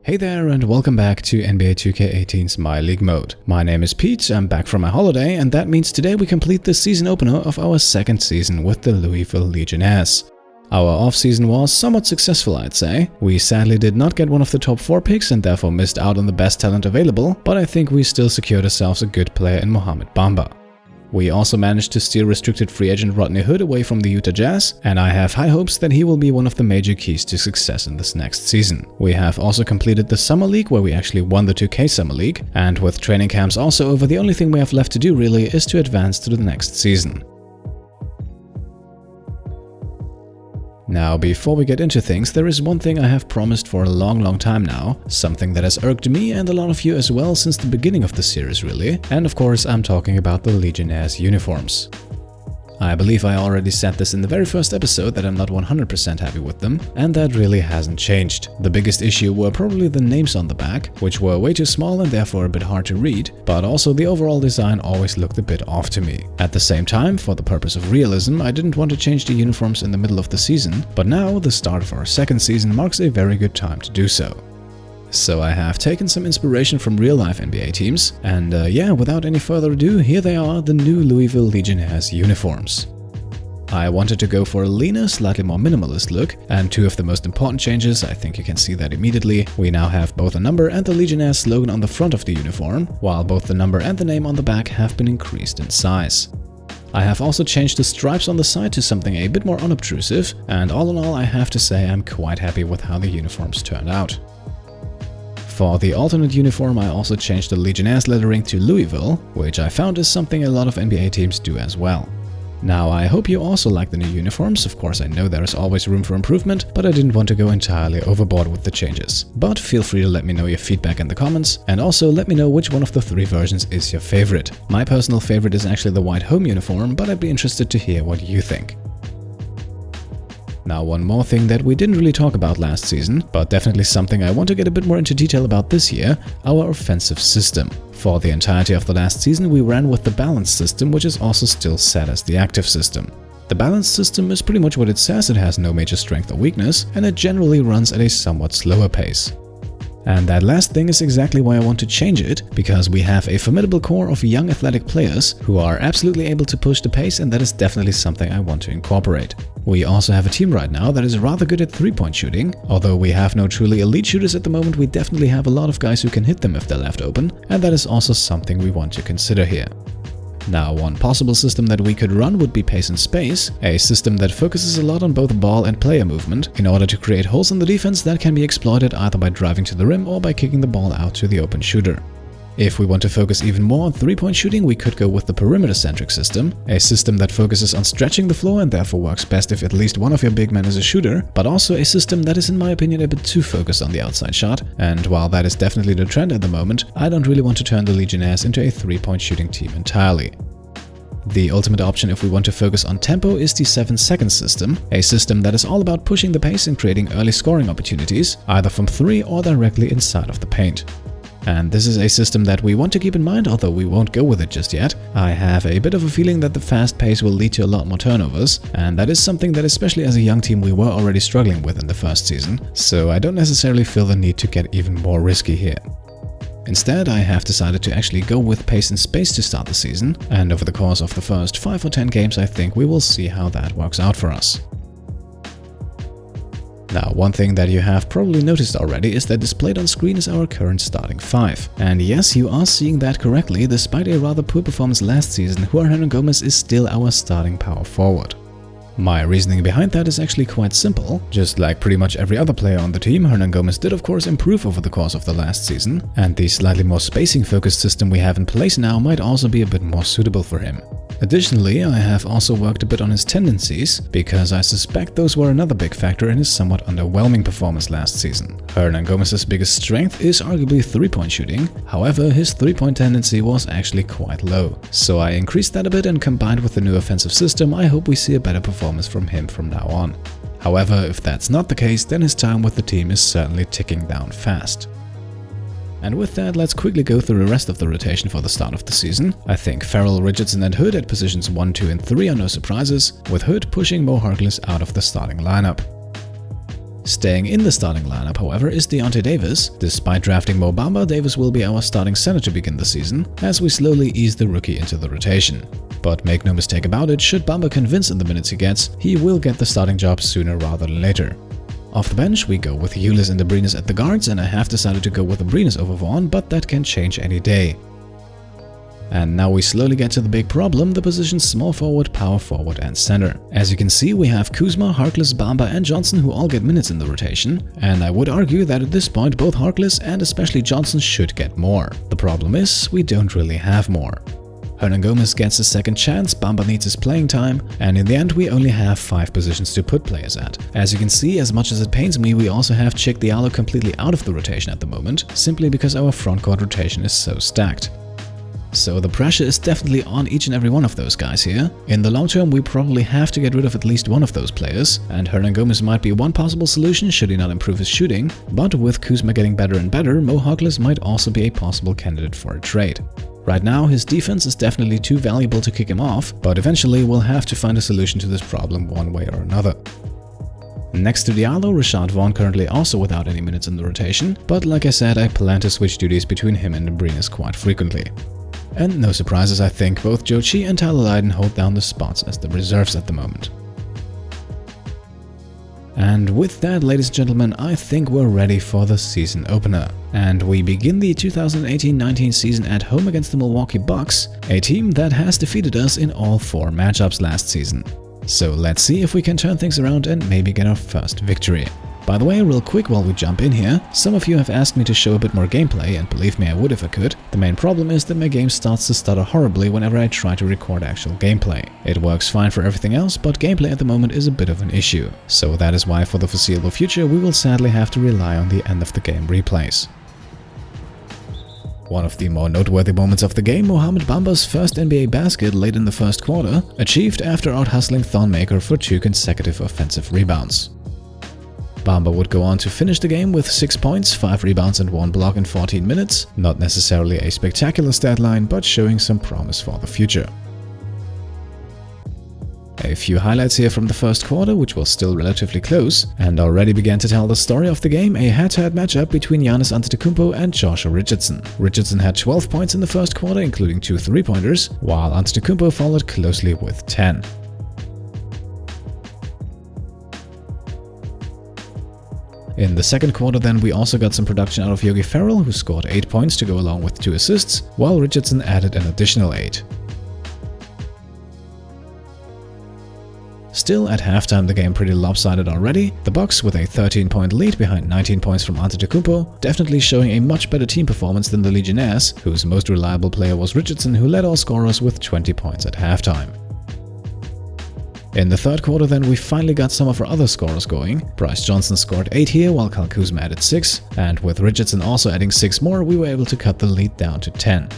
Hey there and welcome back to NBA 2K18's My League Mode. My name is Pete, I'm back from my holiday, and that means today we complete the season opener of our second season with the Louisville Legionnaires. Our off-season was somewhat successful, I'd say. We sadly did not get one of the top 4 picks and therefore missed out on the best talent available, but I think we still secured ourselves a good player in Mo Bamba. We also managed to steer restricted free agent Rodney Hood away from the Utah Jazz, and I have high hopes that he will be one of the major keys to success in this next season. We have also completed the Summer League, where we actually won the 2K Summer League, and with training camps also over, the only thing we have left to do really is to advance to the next season. Now, before we get into things, there is one thing I have promised for a long time now, something that has irked me and a lot of you as well since the beginning of the series really, and of course I'm talking about the Legionnaires uniforms. I believe I already said this in the very first episode that I'm not 100% happy with them, and that really hasn't changed. The biggest issue were probably the names on the back, which were way too small and therefore a bit hard to read, but also the overall design always looked a bit off to me. At the same time, for the purpose of realism, I didn't want to change the uniforms in the middle of the season, but now, the start of our second season marks a very good time to do so. So I have taken some inspiration from real-life NBA teams, and yeah, without any further ado, here they are, the new Louisville Legionnaires uniforms. I wanted to go for a leaner, slightly more minimalist look, and two of the most important changes, I think you can see that immediately. We now have both a number and the Legionnaires slogan on the front of the uniform, while both the number and the name on the back have been increased in size. I have also changed the stripes on the side to something a bit more unobtrusive, and all in all I have to say I'm quite happy with how the uniforms turned out. For the alternate uniform, I also changed the Legionnaires lettering to Louisville, which I found is something a lot of NBA teams do as well. Now, I hope you also like the new uniforms. Of course, I know there is always room for improvement, but I didn't want to go entirely overboard with the changes. But feel free to let me know your feedback in the comments, and also let me know which one of the 3 versions is your favorite. My personal favorite is actually the white home uniform, but I'd be interested to hear what you think. Now, one more thing that we didn't really talk about last season, but definitely something I want to get a bit more into detail about this year, our offensive system. For the entirety of the last season, we ran with the balanced system, which is also still set as the active system. The balanced system is pretty much what it says. It has no major strength or weakness, and it generally runs at a somewhat slower pace. And that last thing is exactly why I want to change it, because we have a formidable core of young athletic players who are absolutely able to push the pace, and that is definitely something I want to incorporate. We also have a team right now that is rather good at 3-point shooting. Although we have no truly elite shooters at the moment, we definitely have a lot of guys who can hit them if they're left open, and that is also something we want to consider here. Now, one possible system that we could run would be pace and space, a system that focuses a lot on both ball and player movement in order to create holes in the defense that can be exploited either by driving to the rim or by kicking the ball out to the open shooter. If we want to focus even more on 3-point shooting, we could go with the perimeter-centric system, a system that focuses on stretching the floor and therefore works best if at least one of your big men is a shooter, but also a system that is in my opinion a bit too focused on the outside shot, and while that is definitely the trend at the moment, I don't really want to turn the Legionnaires into a 3-point shooting team entirely. The ultimate option if we want to focus on tempo is the 7-second system, a system that is all about pushing the pace and creating early scoring opportunities, either from 3 or directly inside of the paint. And this is a system that we want to keep in mind, although we won't go with it just yet. I have a bit of a feeling that the fast pace will lead to a lot more turnovers, and that is something that especially as a young team we were already struggling with in the first season, so I don't necessarily feel the need to get even more risky here. Instead, I have decided to actually go with pace and space to start the season, and over the course of the first 5 or 10 games I think we will see how that works out for us. Now, one thing that you have probably noticed already is that displayed on screen is our current starting 5. And yes, you are seeing that correctly, despite a rather poor performance last season, Juan Hernangomez is still our starting power forward. My reasoning behind that is actually quite simple. Just like pretty much every other player on the team, Hernangomez did of course improve over the course of the last season, and the slightly more spacing-focused system we have in place now might also be a bit more suitable for him. Additionally, I have also worked a bit on his tendencies, because I suspect those were another big factor in his somewhat underwhelming performance last season. Hernangomez's biggest strength is arguably 3-point shooting, however his 3-point tendency was actually quite low. So I increased that a bit, and combined with the new offensive system, I hope we see a better performance from him from now on. However, if that's not the case, then his time with the team is certainly ticking down fast. And with that, let's quickly go through the rest of the rotation for the start of the season. I think Farrell, Richardson and Hood at positions 1, 2 and 3 are no surprises, with Hood pushing Mo out of the starting lineup. Staying in the starting lineup, however, is Deontay Davis. Despite drafting Mo Bamba, Davis will be our starting center to begin the season, as we slowly ease the rookie into the rotation. But make no mistake about it, should Bamba convince in the minutes he gets, he will get the starting job sooner rather than later. Off the bench, we go with Ulis and Abrines at the guards, and I have decided to go with Abrines over Vaughn, but that can change any day. And now we slowly get to the big problem, the positions small forward, power forward and center. As you can see, we have Kuzma, Harkless, Bamba and Johnson who all get minutes in the rotation, and I would argue that at this point both Harkless and especially Johnson should get more. The problem is, we don't really have more. Hernangomez gets a second chance, Bamba needs his playing time, and in the end we only have 5 positions to put players at. As you can see, as much as it pains me, we also have Cheick Diallo completely out of the rotation at the moment, simply because our frontcourt rotation is so stacked. So the pressure is definitely on each and every one of those guys here. In the long term, we probably have to get rid of at least one of those players, and Hernangomez might be one possible solution should he not improve his shooting, but with Kuzma getting better and better, Mo Harkless might also be a possible candidate for a trade. Right now, his defense is definitely too valuable to kick him off, but eventually we'll have to find a solution to this problem one way or another. Next to Diallo, Rashad Vaughn currently also without any minutes in the rotation, but like I said, I plan to switch duties between him and Abrines quite frequently. And no surprises, I think both Joe Chi and Tyler Lydon hold down the spots as the reserves at the moment. And with that, ladies and gentlemen, I think we're ready for the season opener. And we begin the 2018-19 season at home against the Milwaukee Bucks, a team that has defeated us in all 4 matchups last season. So let's see if we can turn things around and maybe get our first victory. By the way, real quick while we jump in here, some of you have asked me to show a bit more gameplay, and believe me, I would if I could. The main problem is that my game starts to stutter horribly whenever I try to record actual gameplay. It works fine for everything else, but gameplay at the moment is a bit of an issue. So that is why for the foreseeable future we will sadly have to rely on the end of the game replays. One of the more noteworthy moments of the game, Mohamed Bamba's first NBA basket late in the first quarter, achieved after out-hustling Thonmaker for 2 consecutive offensive rebounds. Bamba would go on to finish the game with 6 points, 5 rebounds and 1 block in 14 minutes, not necessarily a spectacular stat line, but showing some promise for the future. A few highlights here from the first quarter, which was still relatively close, and already began to tell the story of the game, a head-to-head matchup between Giannis Antetokounmpo and Josh Richardson. Richardson had 12 points in the first quarter, including 2 3-pointers, while Antetokounmpo followed closely with 10. In the second quarter then, we also got some production out of Yogi Ferrell, who scored 8 points to go along with 2 assists, while Richardson added an additional 8. Still, at halftime the game pretty lopsided already, the Bucks with a 13-point lead behind 19 points from Antetokounmpo, definitely showing a much better team performance than the Legionnaires, whose most reliable player was Richardson, who led all scorers with 20 points at halftime. In the third quarter then, we finally got some of our other scorers going. Bryce Johnson scored 8 here, while Kyle Kuzma added 6, and with Richardson also adding 6 more, we were able to cut the lead down to 10.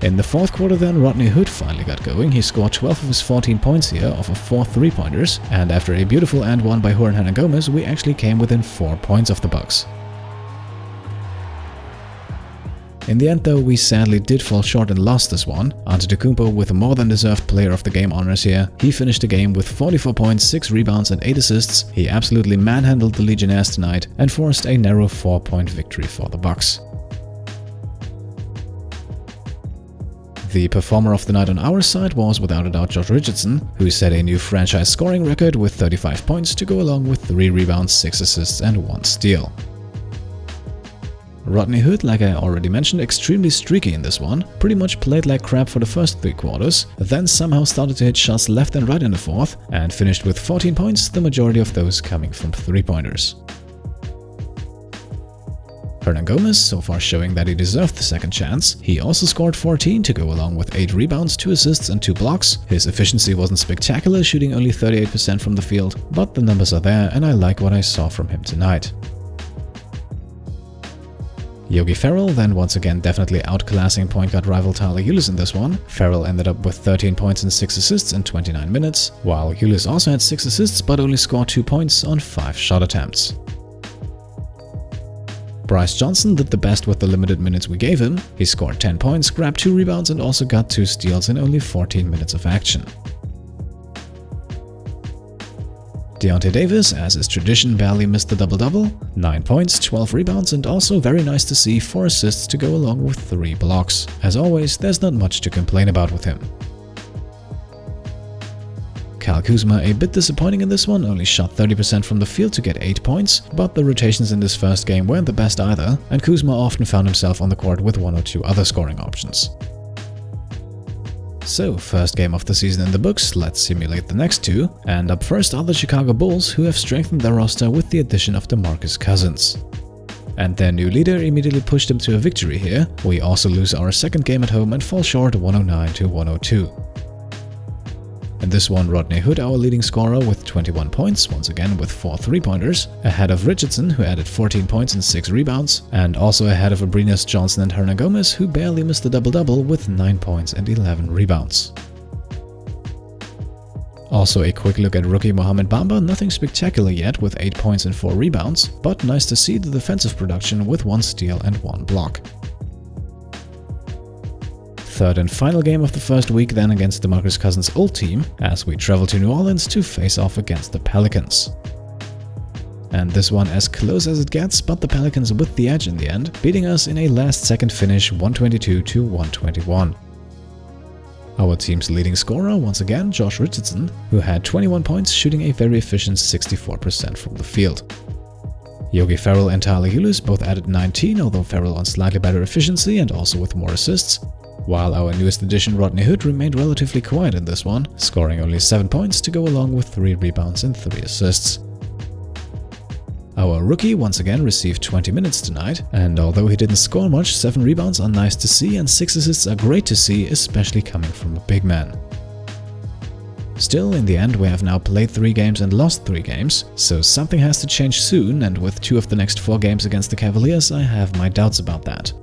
In the fourth quarter then, Rodney Hood finally got going. He scored 12 of his 14 points here off of 4 3-pointers, and after a beautiful and one by Hernangomez, we actually came within 4 points of the Bucks. In the end though, we sadly did fall short and lost this one. Antetokounmpo with a more than deserved player of the game honors here. He finished the game with 44 points, 6 rebounds and 8 assists. He absolutely manhandled the Legionnaires tonight and forced a narrow 4-point victory for the Bucks. The performer of the night on our side was without a doubt Josh Richardson, who set a new franchise scoring record with 35 points to go along with 3 rebounds, 6 assists and 1 steal. Rodney Hood, like I already mentioned, extremely streaky in this one, pretty much played like crap for the first 3 quarters, then somehow started to hit shots left and right in the fourth, and finished with 14 points, the majority of those coming from 3-pointers. Hernangomez, so far showing that he deserved the second chance. He also scored 14 to go along with 8 rebounds, 2 assists and 2 blocks. His efficiency wasn't spectacular, shooting only 38% from the field, but the numbers are there and I like what I saw from him tonight. Yogi Ferrell then once again definitely outclassing point guard rival Tyler Ulis in this one. Ferrell ended up with 13 points and 6 assists in 29 minutes, while Ulis also had 6 assists but only scored 2 points on 5 shot attempts. Bryce Johnson did the best with the limited minutes we gave him. He scored 10 points, grabbed 2 rebounds and also got 2 steals in only 14 minutes of action. Deontay Davis, as is tradition, barely missed the double-double, 9 points, 12 rebounds, and also very nice to see 4 assists to go along with 3 blocks. As always, there's not much to complain about with him. Kyle Kuzma a bit disappointing in this one, only shot 30% from the field to get 8 points, but the rotations in this first game weren't the best either, and Kuzma often found himself on the court with 1 or 2 other scoring options. So, first game of the season in the books, let's simulate the next 2, and up first are the Chicago Bulls, who have strengthened their roster with the addition of DeMarcus Cousins. And their new leader immediately pushed them to a victory here. We also lose our second game at home and fall short 109-102. In this one, Rodney Hood, our leading scorer, with 21 points, once again with 4 3-pointers, ahead of Richardson, who added 14 points and 6 rebounds, and also ahead of Abrinas, Johnson and Hernangomez, who barely missed the double-double with 9 points and 11 rebounds. Also a quick look at rookie Mo Bamba, nothing spectacular yet with 8 points and 4 rebounds, but nice to see the defensive production with 1 steal and 1 block. Third and final game of the first week then against DeMarcus Cousins' old team, as we travel to New Orleans to face off against the Pelicans. And this one as close as it gets, but the Pelicans with the edge in the end, beating us in a last-second finish 122-121. Our team's leading scorer, once again Josh Richardson, who had 21 points, shooting a very efficient 64% from the field. Yogi Ferrell and Tyler Ulis both added 19, although Ferrell on slightly better efficiency and also with more assists, while our newest addition Rodney Hood remained relatively quiet in this one, scoring only 7 points to go along with 3 rebounds and 3 assists. Our rookie once again received 20 minutes tonight, and although he didn't score much, 7 rebounds are nice to see and 6 assists are great to see, especially coming from a big man. Still, in the end, we have now played 3 games and lost 3 games, so something has to change soon, and with 2 of the next 4 games against the Cavaliers, I have my doubts about that.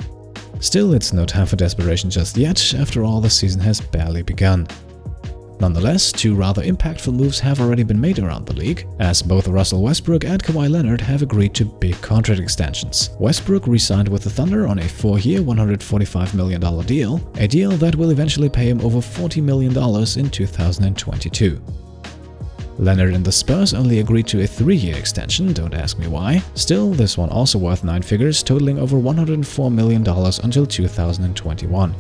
Still, it's no time for desperation just yet, after all the season has barely begun. Nonetheless, 2 rather impactful moves have already been made around the league, as both Russell Westbrook and Kawhi Leonard have agreed to big contract extensions. Westbrook re-signed with the Thunder on a 4-year, $145 million deal, a deal that will eventually pay him over $40 million in 2022. Leonard and the Spurs only agreed to a 3-year extension, don't ask me why. Still, this one also worth 9 figures, totaling over $104 million until 2021.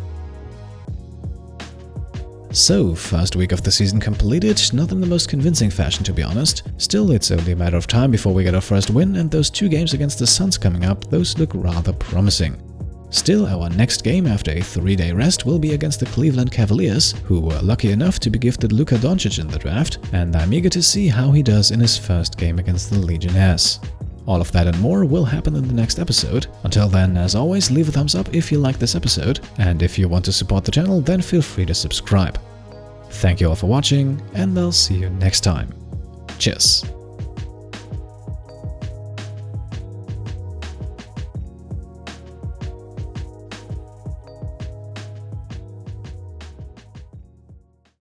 So, first week of the season completed, not in the most convincing fashion to be honest. Still, it's only a matter of time before we get our first win, and those 2 games against the Suns coming up, those look rather promising. Still, our next game after a 3-day rest will be against the Cleveland Cavaliers, who were lucky enough to be gifted Luka Doncic in the draft, and I'm eager to see how he does in his first game against the Legionnaires. All of that and more will happen in the next episode. Until then, as always, leave a thumbs up if you like this episode, and if you want to support the channel, then feel free to subscribe. Thank you all for watching, and I'll see you next time. Cheers!